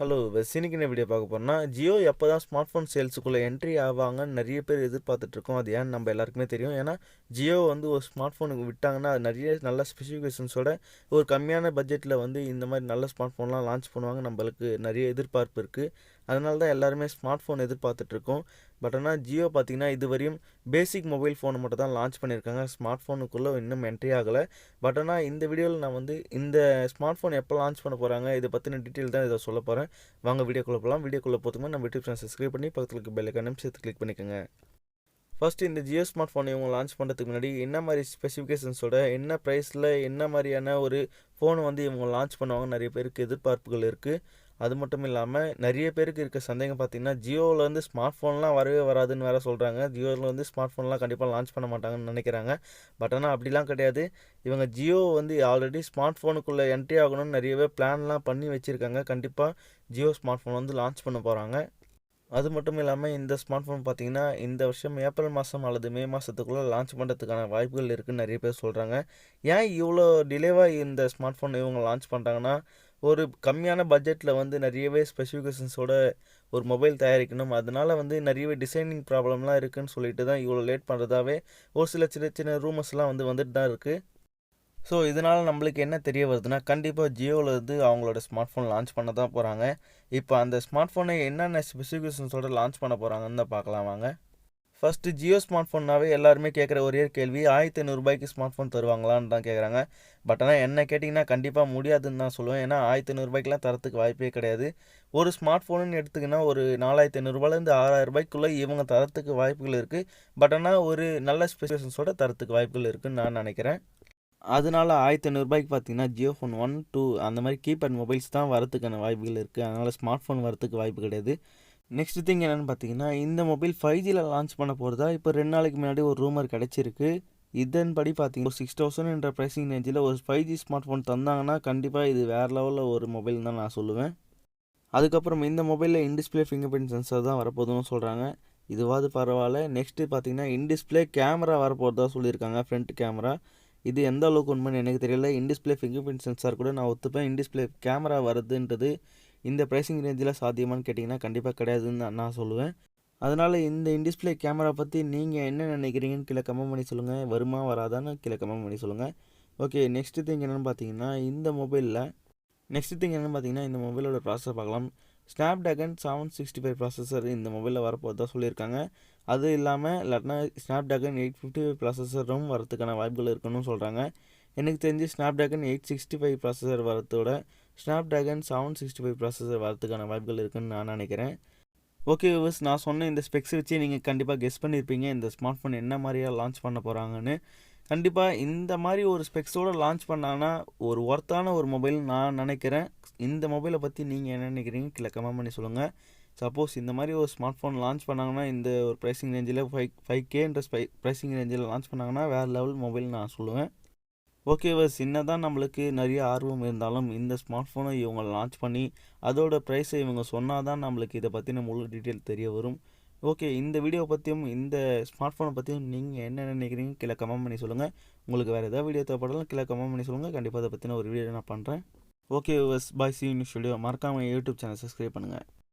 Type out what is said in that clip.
Hello இன்னைக்கு என்ன video பார்க்க போறோம்னா, ஜியோ எப்போ தான் ஸ்மார்ட் ஃபோன் சேல்ஸுக்குள்ளே என்ட்ரி ஆவாங்கன்னு நிறைய பேர் எதிர்பார்த்துட்ருக்கோம். அது ஏன்னு நம்ம எல்லாருக்குமே தெரியும். ஏன்னா ஜியோ வந்து ஒரு ஸ்மார்ட் ஃபோனுக்கு விட்டாங்கன்னா அது நிறைய நல்ல ஸ்பெசிஃபிகேஷன்ஸோட ஒரு கம்மியான பட்ஜெட்டில் வந்து இந்த மாதிரி நல்ல ஸ்மார்ட் ஃபோன்லாம் லான்ச் பண்ணுவாங்க. நம்மளுக்கு நிறைய எதிர்பார்ப்பு இருக்குது. அதனால தான் எல்லாருமே ஸ்மார்ட் ஃபோன் எதிர்பார்த்துட்ருக்கோம். பட் ஆனால் ஜியோ பார்த்தீங்கன்னா இதுவரையும் பேசிக் மொபைல் ஃபோனை மட்டும் தான் லான்ச் பண்ணியிருக்காங்க. ஸ்மார்ட் ஃபோனுக்குள்ளே இன்னும் என்ட்ரி ஆகலை. பட் ஆனால் இந்த வீடியோவில் நான் வந்து இந்த ஸ்மார்ட் ஃபோன் எப்போ லான்ச் பண்ண போகிறாங்க இதை பற்றின டீட்டெயில் தான் இதை சொல்ல போகிறேன். வாங்க வீடியோக்குள்ளே போகலாம். வீடியோக்குள்ளே போகிறதுக்கு நம்ம யூடியூப் சேனல் சப்ஸ்கிரைப் பண்ணி பக்கத்தில் இருக்க பெல் ஐகானையும் சேர்த்து கிளிக் பண்ணிக்கோங்க. ஃபஸ்ட்டு இந்த ஜியோ ஸ்மார்ட் ஃபோனை இவங்க லான்ச் பண்ணுறதுக்கு முன்னாடி என்ன மாதிரி ஸ்பெசிஃபிகேஷன்ஸோட என்ன ப்ரைஸில் என்ன மாதிரியான ஒரு ஃபோனை வந்து இவங்க லான்ச் பண்ணுவாங்க நிறைய பேருக்கு எதிர்பார்ப்புகள் இருக்குது. அது மட்டும் இல்லாமல் நிறைய பேருக்கு இருக்க சந்தேகம் பார்த்தீங்கன்னா ஜியோவில் வந்து ஸ்மார்ட் ஃபோன்லாம் வரவே வராதுன்னு வேறு சொல்கிறாங்க. ஜியோவில் வந்து ஸ்மார்ட் ஃபோன்லாம் கண்டிப்பாக லான்ச் பண்ண மாட்டாங்கன்னு நினைக்கிறாங்க. பட் ஆனால் அப்படிலாம் கிடையாது. இவங்க ஜியோ வந்து ஆல்ரெடி ஸ்மார்ட் ஃபோனுக்குள்ளே என்ட்ரி ஆகணும்னு நிறையவே பிளான்லாம் பண்ணி வச்சுருக்காங்க. கண்டிப்பாக ஜியோ ஸ்மார்ட் ஃபோன் வந்து லான்ச் பண்ண போகிறாங்க. அது மட்டும் இல்லாமல் இந்த ஸ்மார்ட் ஃபோன் பார்த்தீங்கன்னா இந்த வருஷம் ஏப்ரல் மாதம் அல்லது மே மாதத்துக்குள்ளே லான்ச் பண்ணுறதுக்கான வாய்ப்புகள் இருக்குதுன்னு நிறைய பேர் சொல்கிறாங்க. ஏன் இவ்வளோ டிலேவாக இந்த ஸ்மார்ட் ஃபோன் இவங்க லான்ச் பண்ணுறாங்கன்னா, ஒரு கம்மியான பட்ஜெட்டில் வந்து நிறையவே ஸ்பெசிஃபிகேஷன்ஸோட ஒரு மொபைல் தயாரிக்கணும். அதனால வந்து நிறையவே டிசைனிங் ப்ராப்ளம்லாம் இருக்குதுன்னு சொல்லிட்டு தான் இவ்வளோ லேட் பண்ணுறதாவே ஒரு சில சின்ன சின்ன ரூமர்ஸ்லாம் வந்துட்டு தான் இருக்குது. ஸோ இதனால் நம்மளுக்கு என்ன தெரிய வருதுன்னா, கண்டிப்பாக ஜியோவில் இருந்து அவங்களோட ஸ்மார்ட் ஃபோன் லான்ச் பண்ண தான் போகிறாங்க. இப்போ அந்த ஸ்மார்ட் ஃபோனை என்னென்ன ஸ்பெசிஃபிகேஷன்ஸோட லான்ச் பண்ண போகிறாங்கன்னு தான் பார்க்கலாம் வாங்க. ஃபஸ்ட்டு ஜியோ ஸ்மார்ட் ஃபோன்னாவே எல்லாருமே கேட்குற ஒரே கேள்வி, 1500 ஸ்மார்ட் ஃபோன் தருவாங்களான்னு தான் கேட்குறாங்க. பட் ஆனால் என்ன கேட்டிங்கன்னா கண்டிப்பாக முடியாதுன்னு தான் சொல்லுவேன். ஏன்னா 1500 தரத்துக்கு வாய்ப்பே கிடையாது. ஒரு ஸ்மார்ட் ஃபோனுன்னு எடுத்துக்கினா ஒரு 4500 6000 இவங்க தரத்துக்கு வாய்ப்புகள் இருக்குது. பட் ஆனால் ஒரு நல்ல ஸ்பெசிஃபிகேஷன்ஸோட தரத்துக்கு வாய்ப்புகள் இருக்குதுன்னு நான் நினைக்கிறேன். அதனால 1500 பார்த்தீங்கன்னா ஜியோ ஃபோன் 1, 2 அந்த மாதிரி கீபேட் மொபைல்ஸ் தான் வரத்துக்கான வாய்ப்புகள் இருக்குது. அதனால் ஸ்மார்ட் ஃபோன் வரத்துக்கு வாய்ப்பு கிடையாது. நெக்ஸ்ட் திங் என்னென்னு பார்த்தீங்கன்னா, இந்த மொபைல் 5Gயில் லான்ச் பண்ண போகிறதா இப்போ 2 நாளைக்கு முன்னாடி ஒரு ரூமர் கிடச்சிருக்கு. இதன்படி பார்த்தீங்கன்னா 6000 என்ற ப்ரைஸிங் ரேஞ்சில் ஒரு 5G ஸ்மார்ட் ஃபோன் தந்தாங்கன்னா கண்டிப்பாக இது வேறு லெவலில் ஒரு மொபைல் தான் நான் சொல்லுவேன். அதுக்கப்புறம் இந்த மொபைலில் இன்டிஸ்பிளே ஃபிங்கர் பிரிண்ட் சென்சார் தான் வரப்போகுதுன்னு சொல்கிறாங்க. இதுவாது பரவாயில்ல. நெக்ஸ்ட்டு பார்த்தீங்கன்னா இன்டிஸ்பிளே கேமரா வரப்போகிறதா சொல்லியிருக்காங்க, ஃப்ரண்ட் கேமரா. இது எந்த அளவுக்கு உண்மைன்னு எனக்கு தெரியல. இன்டிஸ்பிளே ஃபிங்கர் பிரிண்ட் சென்சார் கூட நான் ஒத்துப்பேன். இன்டிஸ்பிளே கேமரா வருதுன்றது இந்த ப்ரைஸிங் ரேஞ்சில் சாத்தியமானு கேட்டிங்கன்னா கண்டிப்பாக கிடையாதுன்னு நான் சொல்லுவேன். அதனால் இந்த இன்டிஸ்பிளே கேமரா பற்றி நீங்கள் என்ன நினைக்கிறீங்கன்னு கீழே கமெண்ட் பண்ணி சொல்லுங்கள். வருமா வராதான்னு கீழே கமெண்ட் பண்ணி சொல்லுங்கள். ஓகே, நெக்ஸ்ட் திங் என்னென்னு பார்த்தீங்கன்னா இந்த மொபைலோட ப்ராசஸர் பார்க்கலாம். ஸ்னாப்ட்ராகன் 765 ப்ராசஸர் இந்த மொபைலில் வரப்போகிறதா சொல்லியிருக்காங்க. அது இல்லாமல் இல்லாட்டினா ஸ்னாப்ட்ராகன் 855 ப்ராசஸரும் வரதுக்கான வாய்ப்புகள் இருக்குன்னு சொல்கிறாங்க. எனக்கு தெரிஞ்சு ஸ்னாப்ட்ராகன் 865 ப்ராசஸர் வரத்தோட ஸ்னாப்ட்ராகன் 765 ப்ராசஸர் வரதுக்கான வாய்ப்புகள் இருக்குதுன்னு நான் நினைக்கிறேன். ஓகே வியூவர்ஸ், நான் சொன்ன இந்த ஸ்பெக்ஸ் வச்சு நீங்கள் கண்டிப்பாக கெஸ் பண்ணியிருப்பீங்க இந்த ஸ்மார்ட் ஃபோன் என்ன மாதிரியாக லான்ச் பண்ண போகிறாங்கன்னு. கண்டிப்பாக இந்த மாதிரி ஒரு ஸ்பெக்ஸோடு லான்ச் பண்ணாங்கன்னா ஒரு ஒர்த்தான ஒரு மொபைல் நான் நினைக்கிறேன். இந்த மொபைலை பற்றி நீங்கள் என்ன நினைக்கிறீங்க கீழே கமெண்ட் பண்ணி சொல்லுங்கள். சப்போஸ் இந்த மாதிரி ஒரு ஸ்மார்ட் ஃபோன் லான்ச் பண்ணாங்கன்னா இந்த ஒரு ப்ரைஸிங் ரேஞ்சில் 5Kன்ற ப்ரைஸிங் ரேஞ்சில் லான்ச் பண்ணாங்கன்னா வேறு லெவல் மொபைல் நான் சொல்லுவேன். ஓகே சின்ன தான் நம்மளுக்கு நிறைய ஆர்வம் இருந்தாலும் இந்த ஸ்மார்ட் ஃபோனை இவங்க லான்ச் பண்ணி அதோட ப்ரைஸை இவங்க சொன்னால் தான் நம்மளுக்கு இதை பற்றின முழு டீட்டெயில் தெரிய வரும். ஓகே, இந்த வீடியோ பற்றியும் இந்த ஸ்மார்ட் ஃபோனை பற்றியும் நீங்கள் என்ன நினைக்கிறீங்க கீழே கமெண்ட் பண்ணி சொல்லுங்கள். உங்களுக்கு வேறு ஏதாவது வீடியோ தேவைப்பட்டாலும் கீழே கமெண்ட் பண்ணி சொல்லுங்கள். கண்டிப்பாக அதை பற்றின ஒரு வீடியோ நான் பண்ணுறேன். Okay bye, see you in next video. மறக்காமல் யூடியூப் சேனல் சப்ஸ்கிரைப் பண்ணுங்கள்.